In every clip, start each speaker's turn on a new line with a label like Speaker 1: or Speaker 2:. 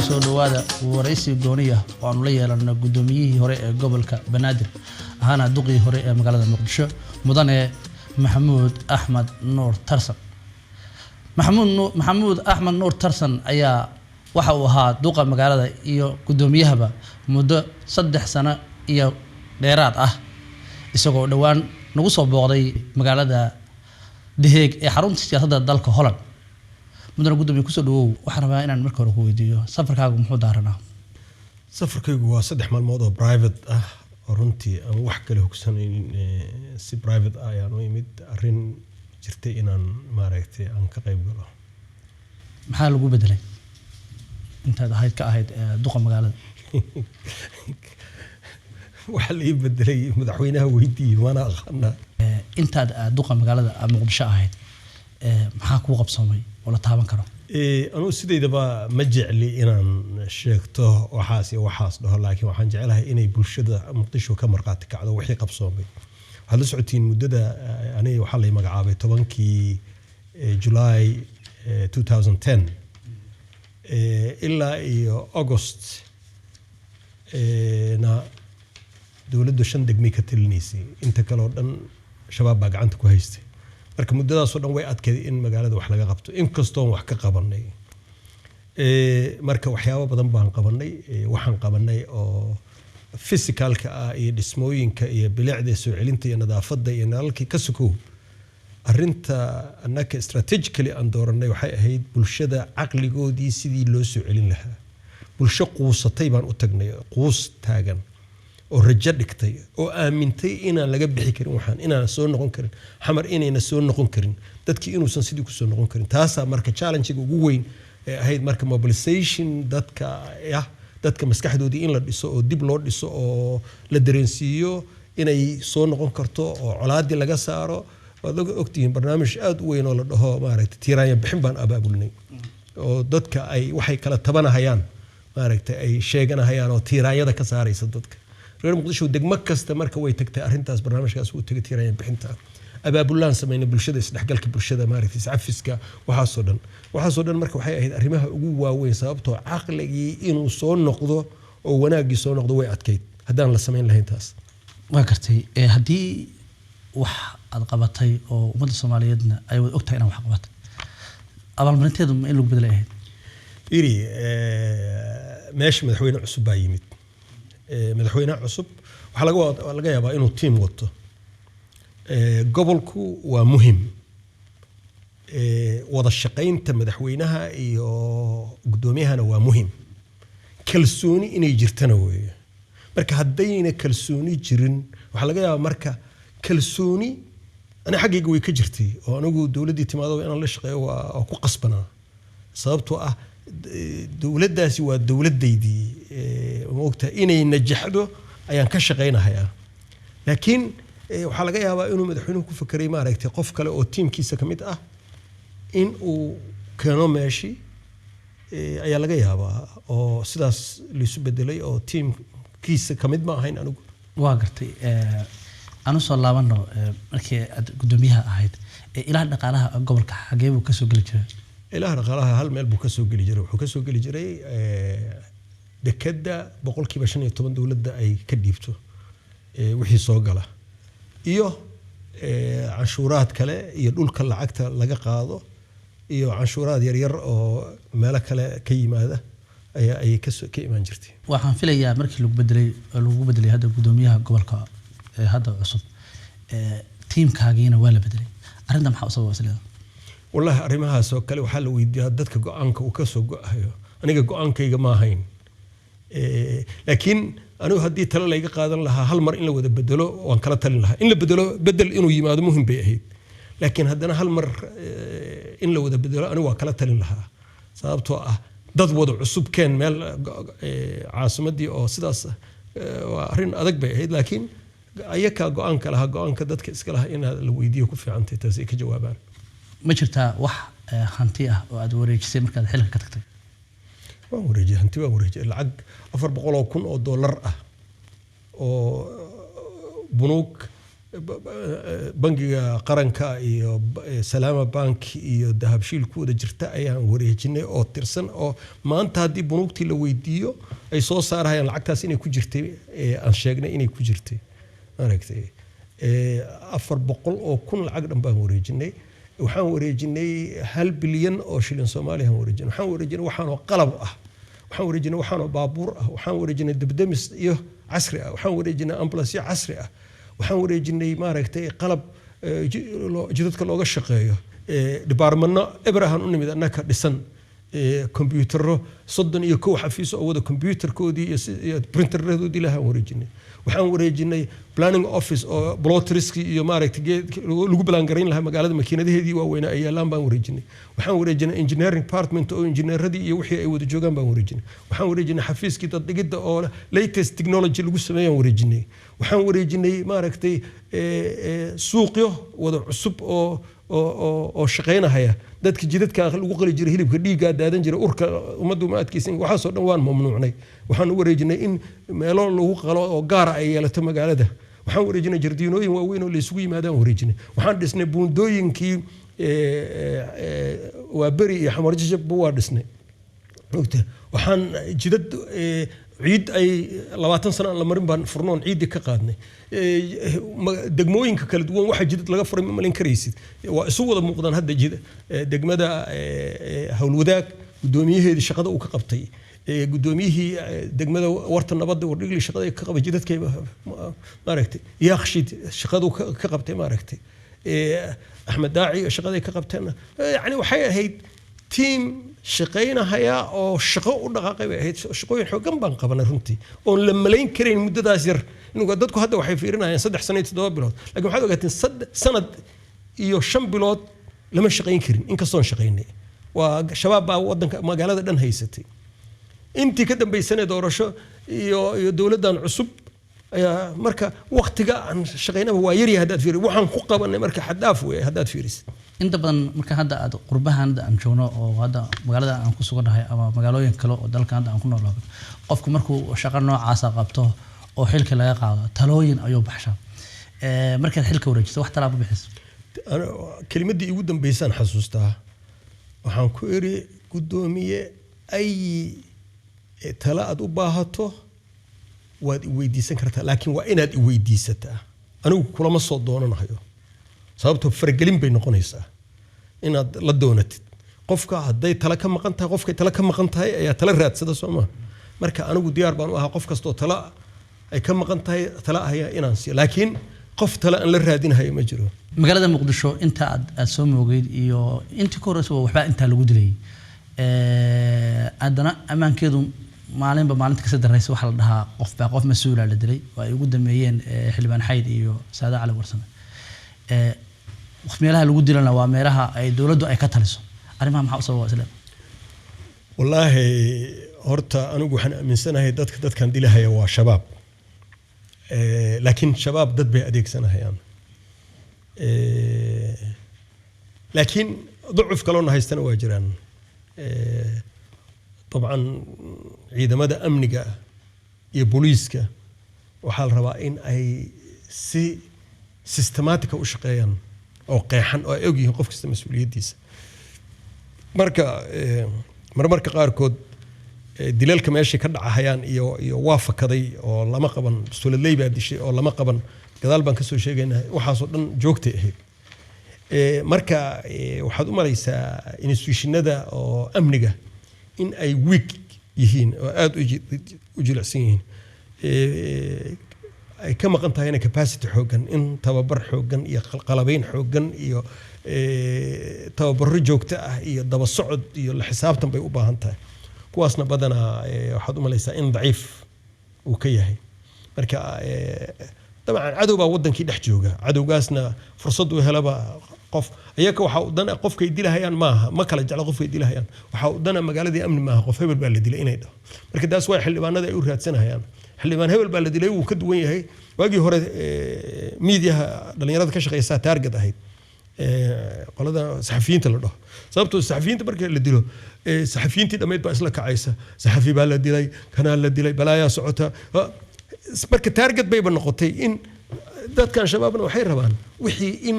Speaker 1: soo dhawaada waraysi gooniya oo aan la yeelano gudoomiyihii hore ee gobolka Banaadir ahana duqii hore ee magaalada Muqdisho mudane Maxamuud Axmed Nuur Tarsan Maxamuud Axmed Nuur Tarsan ayaa waxa uu ahaa duqa magaalada iyo gudoomiyahaba muddo 3 sano iyo dheeraad ah isagoo dhawaan nagu soo booqday magaalada The Hague ee xarunta siyaasadda dalka Holland mudane gudoomiye kusoo dhawow waxaan rabaa inaan marka hore ku weydiiyo safarkaagu muxuu daaranaa
Speaker 2: safarkaygu waa 3 maalmood oo private ah oo runtii aan wax kale hogsaneyn si private ah ayaan u imid arrin jirtay inaan maaragtay aan ka qayb galo
Speaker 1: maxaa lagu bedelay intaad ahayd ka ahayd duqa magaalada
Speaker 2: waxa la ii bedelay madaxweynaha weydiiyay waana aqaanaa
Speaker 1: intaad duqa magaalada Muqdisho ahayd maxaa ku qabsoomay wala taaban karo
Speaker 2: anu sideedaba ma jecli inaan sheegto waxaas dhaho laakiin waxaan jecelahay inay bulshada Muqdisho ka marqaati kacdo wixii qabsoomay waxa la socotiin muddada aniga waxa la magacaabay 10kii July 2010 ilaa iyo August na dawladdu 5 degmay ka talinaysay inta kale oo dhan shabaab baa gacanta ku haystay marka muddadaas oo dhan way adkeeday in magaalada wax laga qabto in kastoo wax ka qabanay marka waxyaabo badan baan qabanay waxaan qabanay oo physicalka ah iyo dhismooyinka iyo bilicda soo celinta iyo nadaafadda iyo nalalkii ka sukow arinta annaka strategically aan dooranay waxay ahayd bulshada aqligoodii sidii loo soo celin lahaa bulsho quusatay baan u tagnay quus taagan oo rajo dhigtay oo aamintay inaan laga bixi karin waxaan inaan soo noqon karin xamar inayna soo noqon karin dadkii inuusan sidii ku soo noqon karin taasa marka challenge-ga ugu weyn ee ahayd marka mobilization dadka maskaxdoodii in la dhiso oo dib loo dhiso oo la dareensiiyo inay soo noqon karto oo colaadii laga saaro waad ogtihiin barnaamij aad u weyn oo la dhaho maaragtay tiiraanya bixin baan abaabulnay oo dadka ay waxay kala tabanahayaan maaragtay ay sheeganahayaan oo tiiraanyada ka saaraysa dadka reer Muqdisho degmo kasta marka way tagtay arintaas barnaamijkaas uu tagay tiiraanya bixinta abaabulaan sameeyay bulshada isdhexgalka bulshada maaragtay safiska waxaasoo dhan marka waxay ahayd arrimaha ugu waaweyn sababtoo aqligii inuu soo noqdo oo wanaagii soo noqdo way adkeyd hadaan la sameyn lahayn taas
Speaker 1: waa kartay hadii wax aad qabatay oo ummadda Soomaaliyeedna ay wada ogtahay inaan wax qabatay abaalmarinteedu in lagu bedelay
Speaker 2: iri meesh madaxweyne cusub baa yimid madaxweynaha cusub waxa laga yaabaa inuu team wato gobolku waa muhiim wada shaqaynta madaxweynaha iyo gudoomiyahana waa muhiim kalsooni inay jirtana weeye marka hadayna kalsooni jirin waxa laga yaabaa marka kalsooni ana xaqiiqo way ka jirtay oo anigu dawladii timaado inaan la shaqeeyo waa ku qasbanaa sababtoo ah dawladdaasi waa dawladdeydii moogta inay najaxdo ayaan ka shaqeynayaa laakiin waxa laga yaabaa inuu madaxweynuhu ku fakiray maaragtay qof kale oo teamkiisa kamid ah in uu keeno meeshi ayaa laga yaabaa oo sidaas liisu bedelay oo teamkiisa kamid ma ahayn anigu
Speaker 1: waa gartay anu soo laabano markii aad gudoomiyaha ahayd ilaa dhaqaalaha gobolka xagee buu ka soo gali jiray
Speaker 2: ilaa dhaqaalaha hal meel buu ka soo gali jiray wuxuu ka soo gali jiray dekada 15% dawladda ay ka dhiibto wixii soo gala iyo canshuuraad kale iyo dhulka lacagta laga qaado iyo canshuuraad yar yar oo meel kale ka yimaada ay ka iman jirtay
Speaker 1: waxaan filayaa markii lagu bedelay hadda gudoomiyaha gobolka hadda cusub teamkaagiina waa la bedelay arinta maxaa u sababay isleedahay
Speaker 2: wallahi arimahaas oo kale waxa la weydiiyaa dadka go'aanka uu ka soo go'ayo aniga go'aankayga ma ahayn laakiin anigu hadii talo la iga qaadan lahaa hal mar in la wada bedelo waan kala talin lahaa in la bedel inuu yimaado muhiim bay ahayd laakiin haddana hal mar in la wada bedelo anigu waan kala talin lahaa sababtoo ah dad wada cusub keen meel caasimadii oo sidaas waa arin adag bay ahayd laakiin ayaka go'aanka lahaa go'aanka dadka iska lahaa in la weydiiyo ku fiicantay taas ay ka jawaabaan
Speaker 1: ma jirtaa wax hanti ah oo aad wareejisay markaad xilka ka tagtay
Speaker 2: waan wareejiyay hanti waan wareejiyay lacag $400,000 oo dollar ah oo bunuug bangiga qaranka iyo Salaama Bank iyo Dahabshiil ku wada jirta ayaan wareejinay oo tirsan oo maanta haddii bunuugtii la weydiiyo ay soo saarayaan lacagtaas inay ku jirtay aan sheegnay inay ku jirtay aragtay 400 oo kun lacag dhan baan wareejinay waxaan wareejinay 1 bilyan oo shilin Soomaaliya aan wareejinay waxaan wareejinay waxaan oo qalab ah waxaan wareejinay waxaan oo baabuur ah waxaan wareejinay dabdamis iyo casri ah waxaan wareejinay ambulance casri ah waxaan wareejinay maaragtay qalab jidadka looga shaqeeyo departmentno Abraham u nimid annaka dhisan كمبيوتر صدن يكو حفيز أو هذا كمبيوتر كودي برينتر ردودي لها وريجيني وحن وريجيني بلانينج أوفيس أو بلوتريسك يمارك تجي لو بلانجرين لها مقالة ماكينة هذه وين أي لام بوريجيني وحن وريجيني إنجينيرينج بارتمنت أو إنجينير ردي يوحي أي وده جوجان بوريجيني وحن وريجيني حفيز كده تجد أو ليتست تكنولوجي اللي قصة ما وريجيني وحن وريجيني مارك تي سوقيه وده عصب أو شقينا هيا dadka jidadka lagu qali jiray hilibka dhiiga daadan jiray urka umadu ma adkaysan waxa soo dhan waan mamnuucnay waxaan u wareejinay in meelo lagu qalo oo gaar ah ay yeelato magaalada waxaan wareejinay jardiinooyin waaweyn oo la isugu yimaadaan wareejinay waxaan dhisnay buundooyinkii waa bari iyo xamar jajab waa dhisnay waxaan jidad ciid ay 20 sano la marin baan furnoon ciid ka qaadnay degmooyinka kala duwan waxa jidad laga furay ma malin kareysid waa isu wada muuqdaan hadda degmada hawlwadaag gudoomiyaheedii shaqada uu ka qabtay gudoomiyihii degmada warta nabadda wardhigli shaqada ka qabay jidadkay maaragtay yaaqshid shaqadu ka qabtay maaragtay Ahmed Daaci shaqada ka qabtayna yani waxay ahayd team shaqayna haya oo shaqo u dhaqaaqay ahayd shaqooyin xooggan baan qabanay runtii oo la malayn karin muddadaas yar inuu dadku hadda waxay fiirinayaan 3 sano iyo 7 bilood laakiin waxaad ogaateen sanad iyo 5 bilood lama shaqayn karin in kastoo shaqaynay waa shabaab baa wadanka magaalada dhan haysatay intii ka dambeysay doorasho iyo dawladdan cusub ayaa marka waqtiga aan shaqaynaba waa yar yahay hadaad fiiriyo waxaan ku qabanay marka xadaaf weey hadaad fiirisid
Speaker 1: inta badan marka hadda aad qurbahan aan joogno oo hadda magaalada aan ku suganahay ama magaalooyin kale oo dalka hadda aan ku noolahay qofku markuu shaqo noocaas qabto oo xilka laga qaado talooyin ayuu baxshaa markaad xilka wareejiso wax talaabo bixiso
Speaker 2: kelimadii ugu dambeysaan xasuustaa waxaan ku iri gudoomiye ay tala aad u baahato waad weydiisan kartaa laakiin waa inaad weydiisataa anigu kulama soo doonanayo sababtoo fargelin bay noqonaysaa inaad la doonatid qofka haday tala ka maqan tahay qofka tala ka maqan tahay ayaa tala raadsada Soomaa marka anigu diyaar baan u ahaa qof kasto tala ay ka maqan tahay tala ayaa inaan si laakiin qof tala aan la raadinayo ma jiro
Speaker 1: magaalada Muqdisho inta aad soo moogeyd iyo inta korayso waxba inta lagu dilay adana amaankeedu maalinba maalinta ka sadaraysa waxa la dhahaa qof mas'uul ah la dilay waa ay ugu dameeyeen xilbaan xayd iyo Saada Cali Warsame meelaha lagu dilana waa meelaha ay dawladdu ay ka taliso arimaha maxaa u sababa isla
Speaker 2: wallahi horta anigu waxaan aaminsanahay dadkan dilahaya waa shabaab laakiin shabaab dad bay adeegsanayaan laakiin ضعف kaloo haystana waa jiraan طبعا ciidamada amniga iyo booliiska waxa la rabaa in ay si systematic u shaqeeyaan oo qeexan oo ay ogyihiin qof kasta mas'uuliyadiisa marka qaarkood dilalka meesha ka dhacayaan iyo waafaqaday oo lama qaban suuladley baa dishay oo lama qaban gadaal baan ka soo sheegaynaa waxaas oo dhan joogtay ahayd marka waxaad u malaysaa institutionada oo amniga in ay weak yihiin oo aad u jilicsan yihiin ay ka maqan tahay capacity xoogan in tababar xoogan iyo qalabayn xoogan iyo tababar joogto ah iyo daba socod iyo la xisaabtan bay u baahan tahay kuwaasna badana waxaad u malaysaa in daciif uu ka yahay marka dabcan cadowba wadankii dhex jooga cadowgaasna fursad u helaba qof ayaga waxa uu dan qofkay dilahayaan maaha ma kala jecel qofkay dilahayaan waxa uu dan magaaladii amni maaha qof hebel baa la dilay inay dhaho marka taas waa xildhibaanada ay u raadsanayaan xildhibaan hebel baa la dilay uu ka duwan yahay waagii hore miidiyaha dhalinyarada ka shaqeysa target ahayd qolada saxafiyiinta la dhaho sababtoo saxafiyiinta marka la dilo saxafiyiintii dhameed baa isla kacaysa saxafi baa la dilay kana la dilay balaaya socota marka target bay noqotay in dad kan shabaabna waxay rabaan wixii in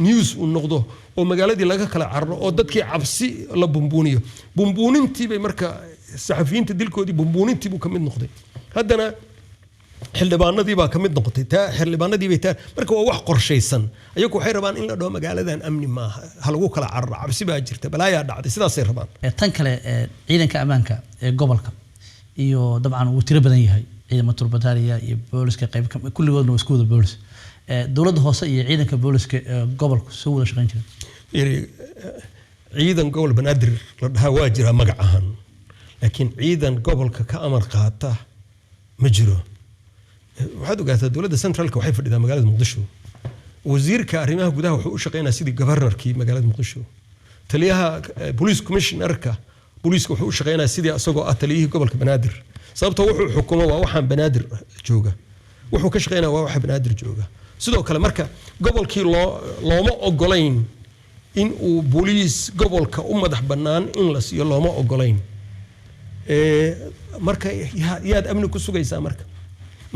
Speaker 2: news uu noqdo oo magaaladii laga kala carro oo dadkii cabsi la bumbuuniyo bumbuunintii bay marka saxafiyiinta dilkoodii bumbuunintii buu ka mid noqday haddana xildhibaanadii baa ka mid noqotay taa xildhibaanadii bay taa marka waa wax qorshaysan ayagu waxay rabaan in la dhaho magaaladan amni maaha ha lagu kala carro cabsi baa jirta balaayaa dhacday sidaasay rabaan
Speaker 1: tan kale ciidanka ammaanka ee gobolka iyo dabcan uu tiro badan yahay ciidamada turbataariya iyo booliska qayb kulligoodna waa isku wada boolis dowladda hoose iyo ciidanka booliska gobolka soo wada shaqayn jiray
Speaker 2: ciidan gobol banaadir la dhahaa waa jira magac ahaan laakiin ciidan gobolka ka amar qaata ma jiro waxaad ogaataa dowladda centralka waxay fadhidaa magaalada muqdisho wasiirka arrimaha gudaha wuxuu u shaqeynaa sidii governorkii magaalada muqdisho taliyaha police commissionerka booliiska wuxuu u shaqeynaa sidii asagoo ah taliyihii gobolka banaadir sababtoo wuxuu xukumo waa waxaan banaadir jooga wuxuu ka shaqeynaa waa waxa banaadir jooga sidoo kale marka gobolkii looma ogolayn in uu booliis gobolka u madax bannaan in la siiyo looma ogolayn marka yaad amni ku sugaysaa marka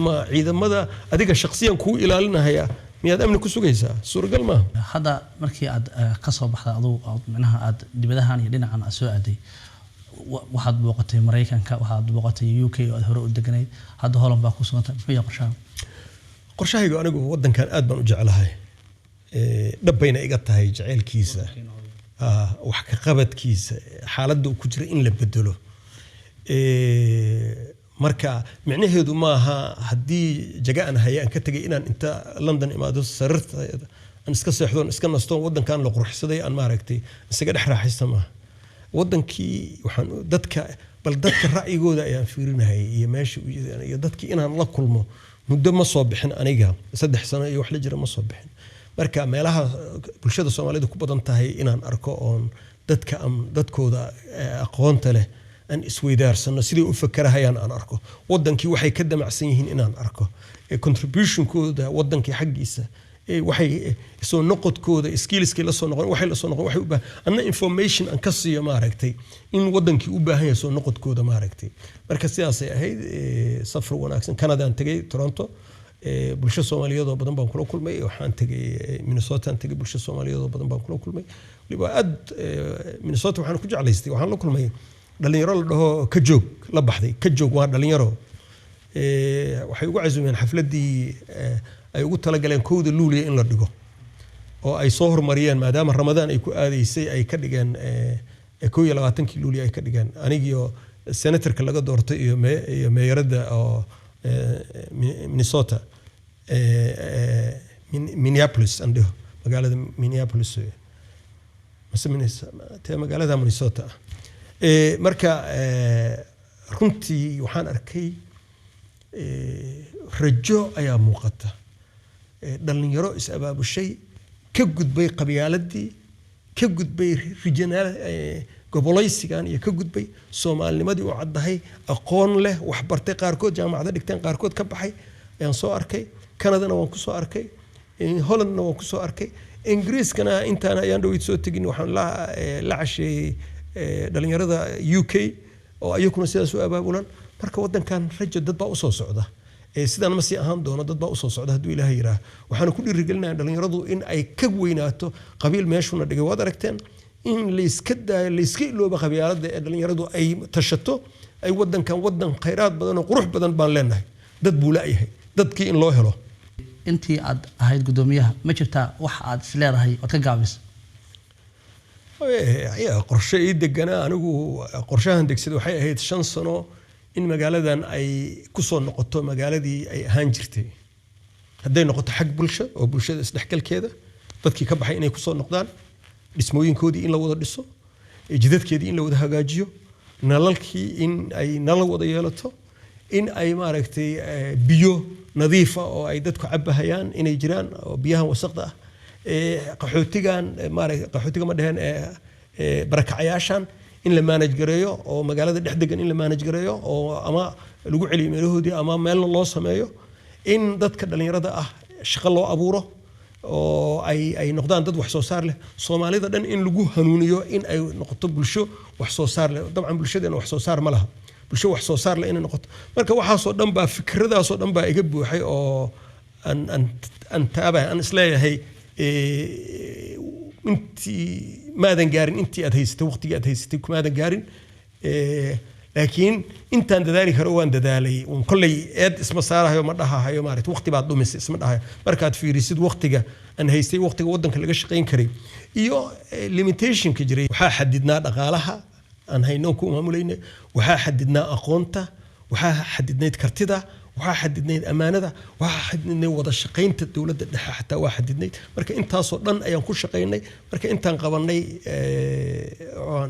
Speaker 2: ma ciidamada adiga shakhsiyan kuu ilaalinahaya miyaad amni ku sugaysaa suuragal maaha
Speaker 1: hadda markii aad ka soo baxday adugu micnaha aad dibadahan iyo dhinacan aad soo aaday waxaad booqatay Mareykanka waxaad booqatay UK oo aad hore u deganayd hadda Holland baa ku sugantay muxuu yahay
Speaker 2: qorshahaygu anigu wadankan aad baan u jecelahay dhabayna iga tahay jaceelkiisa wax ka qabadkiisa xaaladda uu ku jira in la bedelo marka micnaheedu maaha haddii jagaan hayaan ka tagay inaan inta London imaado sararta aan iska seexdoon iska nastoon wadankan la qurxsaday aan maaragtay isaga dhex raaxaysta maaha wadankii waxaan dadka ra'yigooda ayaan fiirinahay iyo meesha iyo dadkii inaan la kulmo muddo ma soo bixin aniga 3 sano iyo wax la jira ma soo bixin marka meelaha bulshada Soomaaliyeed ku badan tahay inaan arko oon dadkooda aqoonta leh an isweydaarsano sidii u fakarahayaan aan arko wadankii waxay ka damacsan yihiin inaan arko contribution-kooda wadankii xaqiisa waxay soo noqodkooda skillskii la soo noqon waxay u baahan anna information an ka siiyo maaragtay in wadankii u baahan yahay soo noqodkooda maaragtay marka sidaas ay ahayd safar wanaagsan Canada aan tagay Toronto bulsho Soomaaliyeed oo badan baan kula kulmay waxaan tagay Minnesota aan tagay bulsho Soomaaliyeed oo badan baan kula kulmay waliba aad Minnesota waxaan ku jeclaystay waxaan la kulmay dhalinyaro la dhaho ka joog la baxday ka joog waa dhalinyaro waxay ugu casuumeen xafladii ay ugu tala galeen kooda luuliya in la dhigo oo ay soo hormariyeen maadaama Ramadaan ay ku aadeysay ay ka dhigeen 22 luuliya ay ka dhigeen anigiyo senatorka laga doortay iyo meeyarada oo Minnesota Minneapolis ando magaalada Minneapolis magaalada Minnesota marka runtii waxaan arkay rajo ayaa muuqata dhalinyaro is abaabushay ka gudbay qabyaaladii ka gudbay regional gobolaysigan iyo ka gudbay Soomaalinimadii oo caddahay aqoon leh wax bartay qaarkood jaamacada dhigteen qaarkood ka baxay ayaan soo arkay Canada waan ku soo arkay Holland waan ku soo arkay Ingiriiskana intaan ayaan dhawid soo tagin waxaan la cashay dhalinyarada UK oo ayaguna sidaas u abaabulan marka wadankan rajo dad baa u soo socda sidaan ma sii ahaan doono dad baa u soo socda haduu Ilaahay yiraahdo waxaan ku dhiirigelinayaa dhalinyaradu in ay ka weynaato qabiil meeshuna dhigay waad aragteen in la iska daayo la iska ilooba qabyaalada ee dhalinyaradu ay tashato ay wadankan wadan khayraad badan oo qurux badan baan leenahay dad buu laayahay dadkii in loo helo
Speaker 1: intii aad ahayd gudoomiyaha ma jirtaa wax aad is leedahay oo ka gaabis
Speaker 2: qorshe ii deganaa anigu qorshahan degsaday waxay ahayd 5 sano in magaaladan ay ku soo noqoto magaaladii ay ahaan jirtay hadday noqoto xaq bulsho oo bulshada isdhexgalkeeda dadkii ka baxay inay ku soo noqdaan dhismooyinkoodii in la wada dhiso jidadkeedii in la wada hagaajiyo nalalkii in ay nalal wada yeelato in ay maaragtay biyo nadiif ah oo ay dadku cabahayaan inay jiraan oo biyaha wasaqda ah qaxootiga ma dhaheen barakacayaashan in la manage gareeyo oo magaalada dhex degan in la manage gareeyo oo ama lagu celiyo meelahoodii ama meel loo sameeyo in dadka dhalinyarada ah shaqo loo abuuro oo ay noqdaan dad wax soo saar leh Soomaalida dhan in lagu hanuuniyo in ay noqoto bulsho wax soo saar leh dabcan bulshadeena wax soo saar ma laha bulsho wax soo saar leh in noqoto marka waxa soo dhan baa fikradaas oo dhan baa iga buuxay oo أن تابع أن إسلام هي أنتي ماذا قارن أنتي أتهيست وقتي أتهيستك ماذا قارن لكن أنت عند ذلك هو عند ذلك وكل يد اسم صارها يوم مرها يوم مارت وقتي بعد دومس اسم مرها مركات في رصيد وقتك أن هيستي وقتك ودنك اللي قش قين كريم إيوه limitation كجري وحا حددنا دقالها أن هينوكم همولين وحا حددنا أقونته وحا حددنا كرتده وحا حددنا أمانته وحا حددنا وضع شقين الدولة حتى واحد حددنا مركا أنت صدقن أيام كل شقيني مركا أنت انقبلني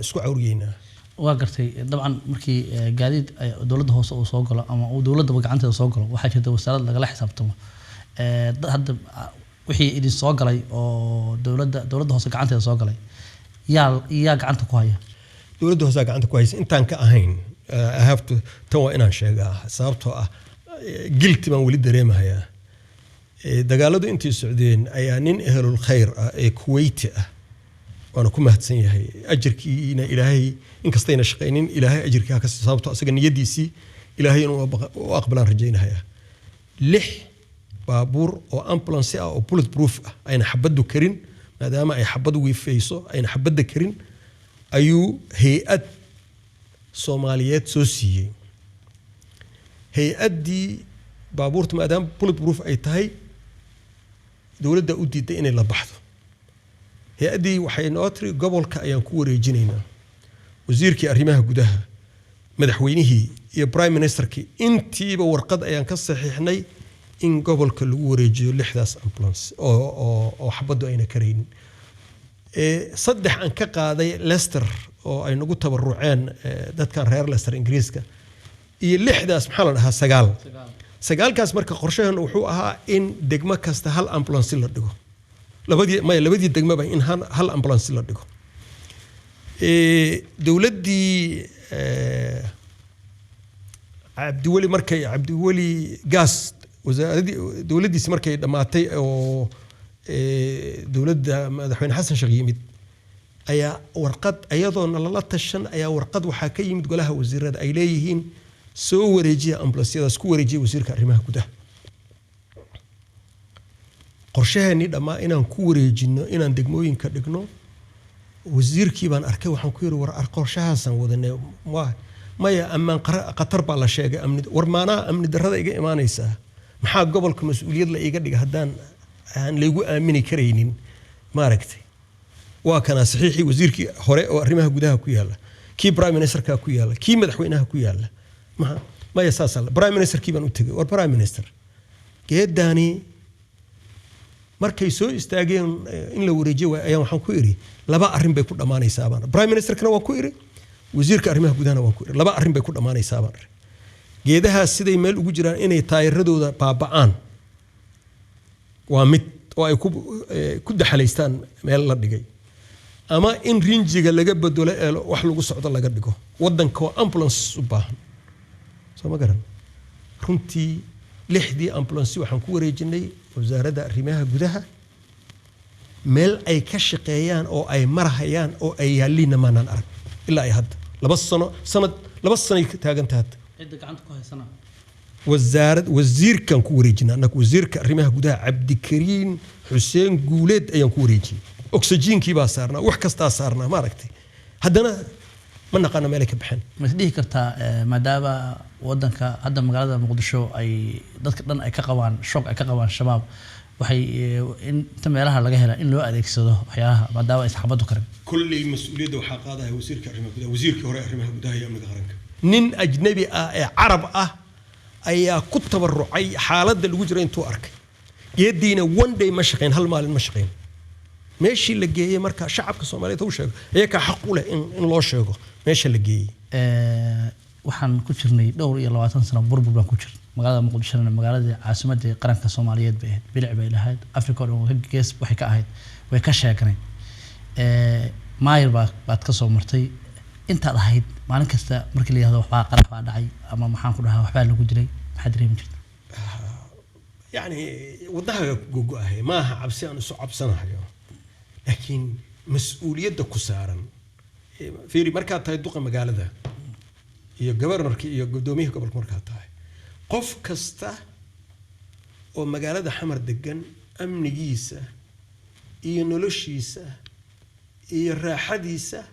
Speaker 2: اسكو عورينا
Speaker 1: وقرتي طبعا مركي قاعد دولة هوس أو صوغلا أما دولة بقعنتها صوغلا وحاجة دوسرات لقلا حسابتهم هذا وحي إدي صوغلا أو دولة هوس قعنتها صوغلا يا قعنتها كوية
Speaker 2: دولة هوس قعنتها كويس أنت أنك أهين أهفت تو إنا شيء صارته قلت من ولد ريمها يا دقالدو أنتي السعوديين أيانين أهل الخير كويتي وأنا كم هتسني هي أجرك إن إلهي إن كستينا شقينين إلهي أجرك هكذا صابته أسجن يدي سي إلهي وأقبل رجينا هي لح بابور أو أمبلانسي أو بولت بروف أين حبدو كرين ما دام أي حبدو ويفيسو أين حبد كرين أيو هيئة صوماليات سوسية هيئة دي بابورت ما دام بولت بروف أي تهي دولة دا أودي ديني لبحث هيئة waxay noo tiri gobolka ayaan ku wareejinaynaa wasiirkii arrimaha gudaha madaxweynihii iyo prime ministerkii intiiba warqad ayaan ka saxiixnay in gobolka lagu wareejiyo 6daas ambulance oo xabadu ayna kareen saddex aan ka qaaday Leicester oo ay nagu tabaruceen dadkan reer Leicester Ingiriiska iyo 6daas maxaa la dhahaa sagaalkaas marka qorshahan wuxuu ahaa in degmo kasta hal ambulance la dhigo labadii degmaba in hal ambulance la dhigo dawladdii cabdiweli gaas dawladdiisi markay dhamaatay oo dawladda madaxweyne xasan sheekh yimid ayaa warqad ayadoona lala tashan ayaa warqad waxaa ka yimid golaha wasiirada ay leeyihiin soo wareejiya ambulansiyadaas ku wareejiya wasiirka arrimaha gudaha qorshaheeni dhamaa inaan ku wareejino inaan degmooyinka dhigno wasiirkii baan arkay waxaan ku yiri war qorshahaasan wadanay maya amaan qatar baa la sheegay war maana amni darrada iga imaanaysa maxaa gobolka mas'uuliyad la iga dhiga hadaan aan leegu aamini kareynin maaragtay waa kana saxiixi wasiirkii hore oo arrimaha gudaha ku yaala kii prime ministerka ku yaala kii madaxweynaha ku yaala maya saasal prime ministerkii baan u tagay war prime minister geedani markay soo istaageen in la wareejiyo ayaan waxaan ku iri laba arrin bay ku dhamaanaysaa baan prime ministerkana waa ku iri wasiirka arrimaha gudahana waa ku iri laba arrin bay ku dhamaanaysaa baan geedaha siday meel ugu jiraan inay taayiradooda baaba'aan waa mid oo ay ku daxalaystaan meel la dhigay ama in rinjiga laga bedelo wax lagu socdo laga dhigo wadanka oo ambulance u baahan soo ma garan runtii 6dii ambulance waxaan ku wareejinay wasaaradda arrimaha gudaha meel ay ka shaqeeyaan oo ay marhayaan oo ay yaaliina maanan arag ilaa ay hadda 2 sano taagan tahay
Speaker 1: cidda gacanta ku haysana
Speaker 2: wasiirkan ku wareejinaa annagu wasiirka arrimaha gudaha Cabdikariin Xuseen Guuleed ayaan ku wareejinay oxygenkii baa saarnaa wax kasta saarnaa ma aragtay haddana ma naqana meel ay ka baxeen
Speaker 1: ma isdhihi kartaa maadaama wadanka hadda magaalada Muqdisho ay dadka dhan ay ka qabaan shock ay ka qabaan shabaab waxay inta meelaha laga helaa in loo adeegsado waxyaalaha maadaama ay saxabadu karin
Speaker 2: kulli mas'uuliyadda waxa qaadaya wasiirka arrimaha gudaha wasiirkii hore arrimaha gudaha iyo amniga qaranka nin ajnabi ah ee carab ah ayaa ku tabarucay xaaladda lagu jiro intuu arkay geediina one day ma shaqeyn hal maalin ma shaqeyn meeshii la geeyay marka shacabka Soomaaliyeed uu sheego ayaga xaq u leh in loo sheego meesha la geeyay
Speaker 1: waxaan ku jirnay dhowr iyo 20 sano burbur baan ku jirnay magaalada Muqdisho magaalada caasimadda qaranka Soomaaliyeed bay bilic bay lahayd Afrika oo gees waxay ka ahayd way ka sheegnay maayir baad ka soo martay inta ahayd maalin kasta markii la yiraahdo waxba qarax baa dhacay ama maxaan ku dhahaa waxba lagu jiray maxaa dareemi jirtay
Speaker 2: يعني وضعها جوجاه ما عبسي أنا صعب سنة لكن مسؤولية كسارا في مركز تاي دوقة مقالة ذا يا جبرنر كي يا قدوميه قبل مركز تاي قف كسته ومقالة حمر دقن أمن جيسة إيه نلوشيسة إيه الراحديسة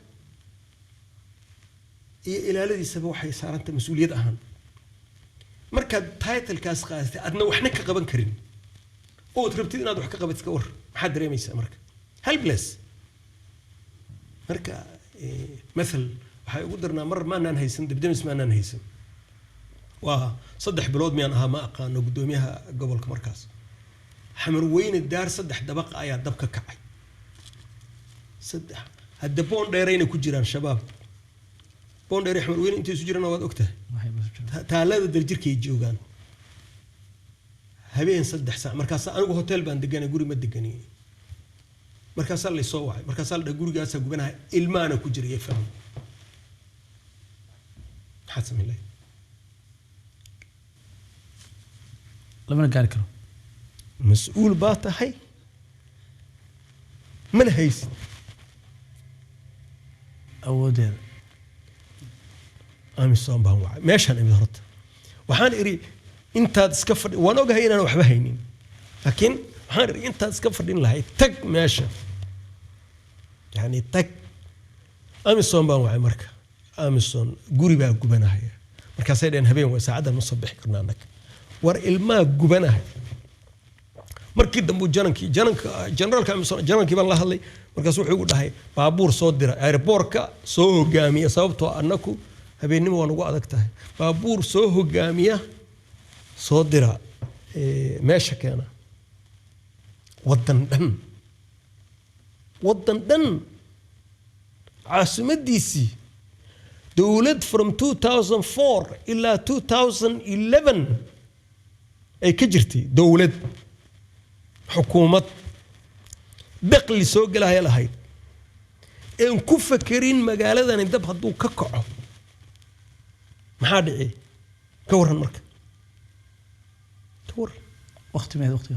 Speaker 2: إيه إلى الذي سبوا حي صار أنت مسؤولية أهم مركز تايتل كاس قاسي أدنى وإحنا كقبن كريم أو تربتي نادو حكا قبت كور حد ريميسا مركز هل بلس مركز مثل قدرنا مر ما ننهيسن بدمس ما ننهيسن وصدح بلود ميان أها ما أقانو قدوميها قبل كمركز حمروين الدار صدح دبق آيات دبك كعي صدح هالدبون دايرين كجيران شباب بون دايري حمروين انتي سجيران واد أكته تالا درجير كي يجيوغان هبين صدح ساعة مركز أنا هوتيل بان دقاني قولي ما دقاني مركز اللي صوعي مركز اللي قولي قاسا قبناها إلمانا كجير يفهم حاسم الله
Speaker 1: لما نقال كرو
Speaker 2: مسؤول باتا هاي من هيس
Speaker 1: أودير
Speaker 2: أمي الصوم بهم وعي ماشي أنا مدهرت وحان إري أنت تسكفر وأنا أقول أنا وحبه هينين لكن وحان إري أنت تسكفر دين لهاي تك ماشي يعني تك أمي الصوم بهم وعي مركا أمي الصوم قوري بقى قبنا هاي مركا سيدين هبين وساعدها مصبح كرنانك war ilmaa gubanahay markii dambu general kii baan la hadlay markaas wuxuu ugu dhahay baabuur soo dira airportka soo hogaamiya sababtoo annaku habeenimo waan ugu adag tahay baabuur soo hogaamiya soo dira meesha keena wadan dhan caasimadiisii dawlad from 2004 ilaa 2011 أي كجرتي دولة حكومة دقل سوق لها يلا هاي إن كفكرين مقالة أن دب هدو كقعه ما حد إيه كورها المركب كور
Speaker 1: وقت ما وقت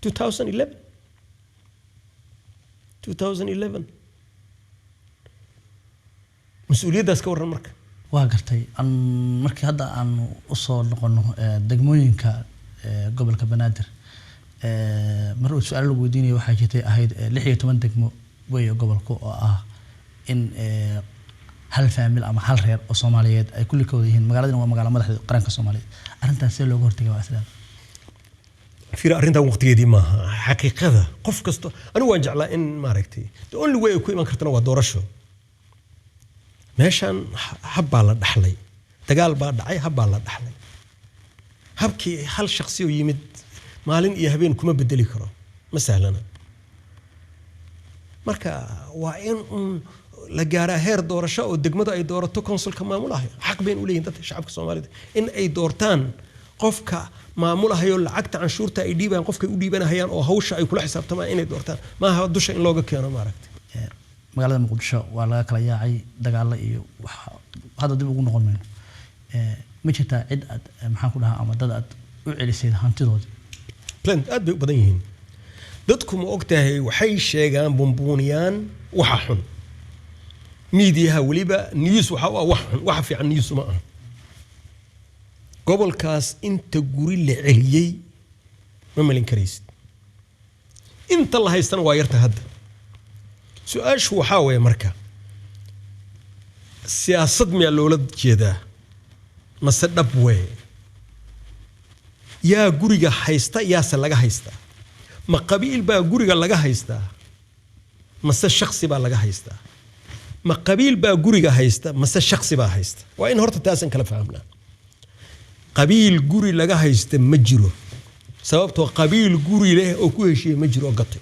Speaker 2: 2011 مسؤولية داس كورها المركب
Speaker 1: واقرتي أن مركي هذا أن أصل نقولنا دقموينك قبل كبنادر مرة سؤال الوجوديني وحاجتي أهيد لحية من دقمو ويا قبل كو إن هل فاميل أما هل غير الصوماليات أي كل كوديهن مقالدنا ومقالة مدح قرن كصوماليات أنت سيلو قرتي واسلام
Speaker 2: في أرنتا وقت دي ما حقيقة قف كستو أنا وانجع على إن ما ركتي تقول لي ويا كوي ما كرتنا ودورشو meeshan habbaa la dhaxlay dagaal baa dhacay habbaa la dhaxlay habkii hal shakhsi oo yimid maalin iyo habeen kuma bedeli karo ma sahlana marka waa in la gaaraa heer doorasho oo degmada ay doorato konsulka maamulaha xaq been u leeyihiin dadka shacabka Soomaaliyeed in ay doortaan qofka maamulaha lacagta canshuurta ay dhiibaan qofka u dhiibanayaan oo hawsha ay kula xisaabtamaan inay doortaan ma aha dusha in looga keeno maaragtay
Speaker 1: magaalada Muqdisho waa laga kala yaacay dagaal iyo hada dib ugu noqon mayno ma jirta cid aad maxaan ku dhahaa ama dad aad u celisay hantidooda
Speaker 2: plant aad bay u badan yihiin dadku ma ogtahay waxay sheegaan bumbuuniyaan waxa xun miidiyaha waliba news waxa fiican news ma aha gobolkaas inta guri la celiyay ma malin karaysid inta la haystana waa yarta hadda سؤال شو حاوي مركا سياسة ميلولد جدا مسد بوي يا غوريغا هايستا يا سلاغا هايستا ما قبيل با غوريغا لاغا هايستا مسد شخصي با لاغا هايستا ما قبيل با غوريغا هايستا مسد شخصي با هايستا وين هورتا تاسن كلا فهمنا قبيل غوري لاغا هايستا مجرو سببتو قبيل غوري له او كو هشي مجرو غطي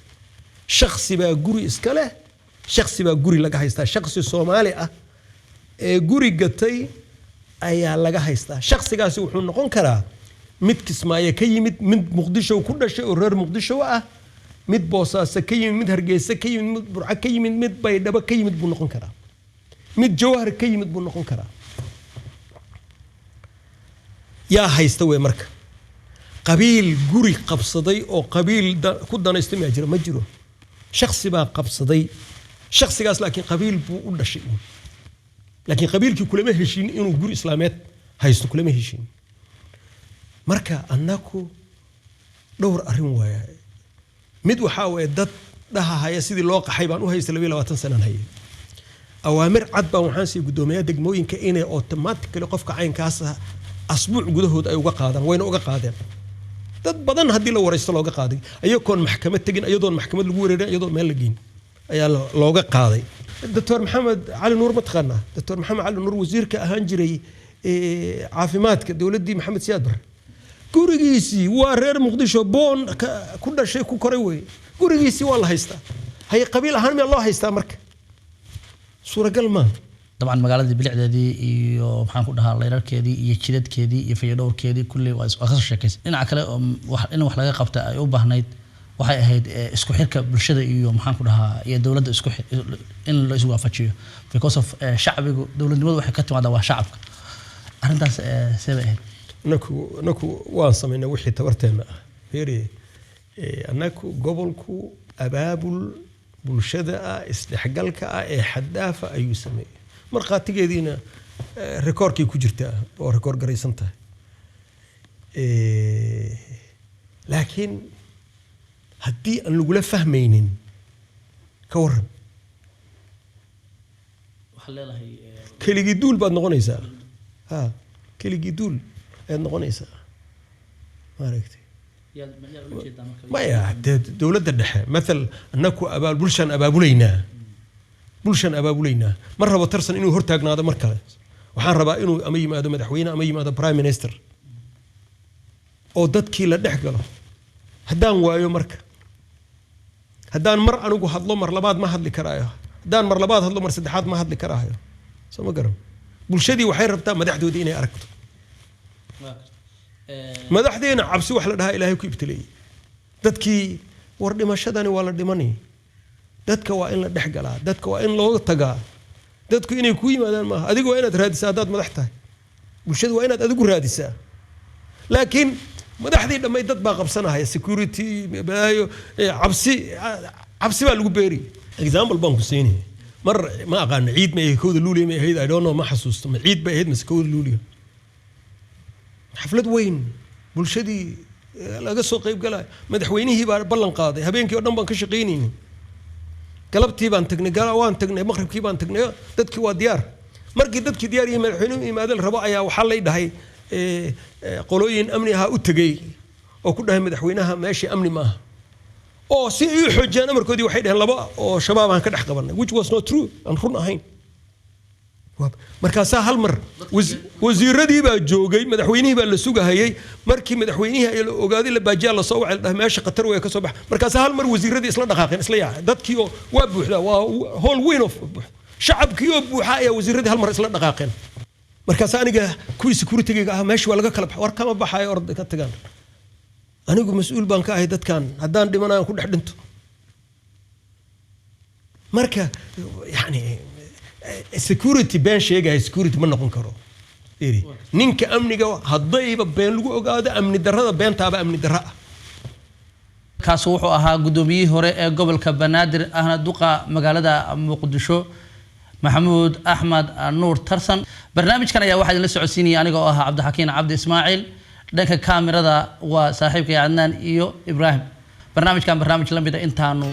Speaker 2: شخصي با غوري اسكله شخصي با غوري لاغا هايستا شخصي سومالي غوري غتي ايا لاغا هايستا شخصيغاسي وحو نقون كرا مid kismaaye ka yimid mid muqdisho ku dhashay oo reer muqdisho ah mid boosaaso ka yimid mid hargeysa ka yimid mid burca ka yimid mid baydhabo ka yimid buu noqon karaa mid jawhar ka yimid buu noqon karaa yaa haysta way marka qabiil guri qabsaday oo qabiil ku danaystay ma jiro shakhsi baa qabsaday shakhsigaas laakiin qabiil buu u dhashay laakiin qabiilkii kulama heshiin inuu guri islaameed haysto kulama heshiin marka annaku dhowr arrin waaya mid waxa way dad dhaha haya sidii loo qaxay baan u haystay 22 sano hayay awaamir cad baan waxaan sii gudoomiyaa degmooyinka inay automatically qofka caynkaas asbuuc gudahood ay uga qaadaan wayna uga qaadeen dad badan hadii la wareysto looga qaaday ayagoon maxkamad tagin ayadoon maxkamad lagu wareerin ayadoo meel la geyn ayaa looga qaaday دكتور محمد علي نور متقنا دكتور محمد علي نور وزير كأهنجري عافيماتك دولتي محمد سيادبر كوريجيسي وارير مقدشو بون كل شيء كوكروي كوريجيسي والله هيستا هي قبيلة هنمي الله هيستا مرك صورة قلما
Speaker 1: طبعا مقالة بالعددي iyo maxaan ku dhahaa leerarkeedii iyo jidadkeedii iyo fayadhowrkeedii kulli waa isku sheekaysan dhinaca kale in wax laga qabta ay u baahnayd waxay ahayd isku xirka bulshada iyo maxaan ku dhahaa iyo dawladda isku in la isku waafajiyo because of shacbigu dawladnimadu waxay ka timaadaa waa shacabka arintaas sabab ahayd
Speaker 2: naku waan sameynaa wixii tabarteena ah heeri anaku gobolku abaabul bulshada isdhexgalka ee xadaafa ayuu sameeyay marqaatigeediina rekoorkii ku jirtaa oo rekoor garaysan tahay laakiin haddii aan lagula fahmaynin ka waran
Speaker 1: waxa leedahay
Speaker 2: keligii duul baad noqonaysaa ha keligii duul ayaad noqonaysaa maaragtay maya dowladda dhexe maal annaku bulshaan abaabulaynaa ma rabo tarsan inuu hortaagnaado mar kale waxaan rabaa inuu ama yimaado madaxweyne ama yimaado prime minister oo dadkii la dhex galo haddaan waayo marka haddaan mar anigu hadlo mar labaad ma hadli karaayo haddaan mar labaad hadlo mar saddexaad ma hadli karaayo soo ma garan bulshadii waxay rabtaa madaxdoodii inay aragto madaxdeena cabsi wax la dhahaa ilaahay ku ibtileeyay dadkii war dhimashadani waa la dhimanay dadka waa in la dhex galaa dadka waa in loo tagaa dadku inay ku yimaadaan maaha adigu waa inaad raadisaa haddaad madax tahay bulshadu waa inaad adigu raadisaa laakiin madaxdii dhamay dad baa qabsanaya security baayo cabsi baa lagu beeri example baan ku siinay mar ma aqaan ciid ma kooda luuliyo ma ahayd I don't know ma xasuusto ma ciid ba ahayd ma kooda luuliyo xaflad weyn bulshadii laga soo qayb galay madaxweynihii baa ballan qaaday habeenkii oo dhan baan ka shaqeynayay galabtii baan tagnay waan tagnay maqribkii baan tagnay dadkii waa diyaar markii dadkii diyaar yihiin madaxweynuhu imaadeen rabo ayaa waxa la dhahay qolooyin amni ah u tagay oo ku dhahay madaxweynaha meeshii amni ma aha oo si ay u xoojiyaan amarkoodii waxay dhaheen laba oo shabaab aan ka dhex qabanay which was not true aan run ahayn markaasaa hal mar wasiiradii baa joogay madaxweynihii baa la sugahayay markii madaxweynihii ay la ogaaday la baajiyaa la soo wacay dhahay meesha qatar way ka soo bax markaasaa hal mar wasiiradii isla dhaqaaqeen isla yaacay dadkii oo waa buuxda waa whole win of shacabkii oo buuxa ayaa wasiiradii hal mar isla dhaqaaqeen markaas aniga kuwii security-ga ah meeshii waa laga kala baxay war kama baxayo orday ka tagaan anigu mas'uul baan ka ahay dadkan haddaan dhimanaan ku dhex dhinto marka yani security been sheegaya security ma noqon karo ninka amniga haddayba been lagu ogaado amni darrada beentaaba amni darra ah
Speaker 1: kaas wuxuu ahaa gudoomiyihii hore ee gobolka Banaadir ahna duqa magaalada Muqdisho محمود أحمد نور ترسن برنامج كان يا واحد اللي سعوديني أنا جوها عبد الحكيم عبد إسماعيل لك كاميرا ذا وصاحبك يا عدنان إيو إبراهيم برنامج كان برنامج لم يبدأ إنتانو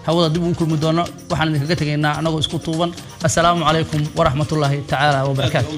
Speaker 1: هو ضد كل مدونة وحنا نتكلم أنا أقول سكوتوبا السلام عليكم ورحمة الله تعالى وبركاته